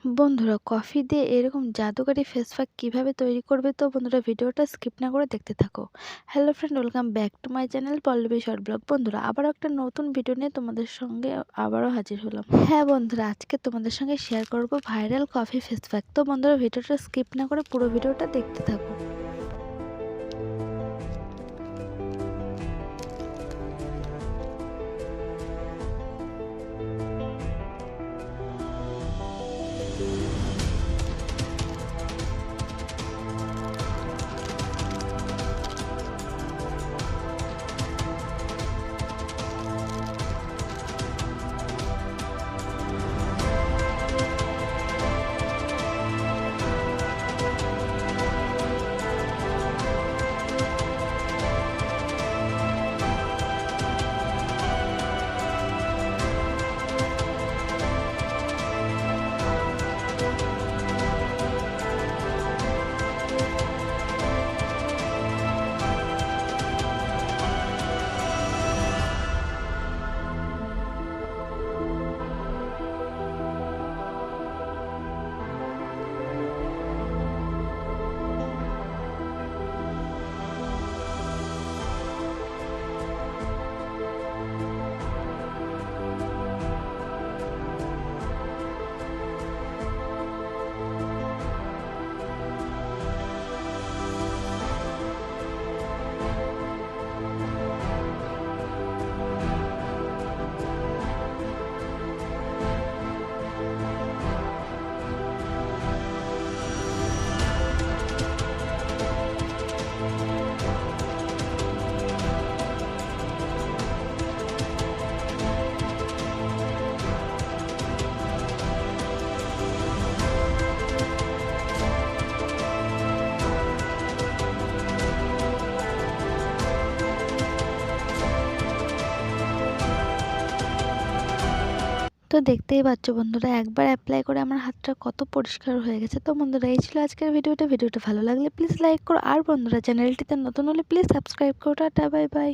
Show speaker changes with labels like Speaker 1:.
Speaker 1: বন্ধুরা কফি দিয়ে এরকম জাদুকারি ফেস প্যাক কিভাবে তৈরি করবে, তো বন্ধুরা ভিডিওটা স্কিপ না করে দেখতে থাকো। Hello friend, welcome back to my channel Pallavi short blog. বন্ধুরা আবারও একটা নতুন ভিডিও নিয়ে তোমাদের সঙ্গে আবারও হাজির হলাম। হ্যাঁ বন্ধুরা, আজকে তোমাদের সঙ্গে শেয়ার করব ভাইরাল কফি ফেস প্যাক। তো বন্ধুরা ভিডিওটা স্কিপ না করে পুরো ভিডিওটা দেখতে থাকো। তো দেখতেই পাচ্ছ বন্ধুরা, একবার অ্যাপ্লাই করে আমার হাতটা কত পরিষ্কার হয়ে গেছে। তো বন্ধুরা এই ছিল আজকের ভিডিওটা। ভিডিওটা ভালো লাগলে প্লিজ লাইক করো, আর বন্ধুরা চ্যানেলটিতে নতুন হলে প্লিজ সাবস্ক্রাইব করো। Tata, bye bye.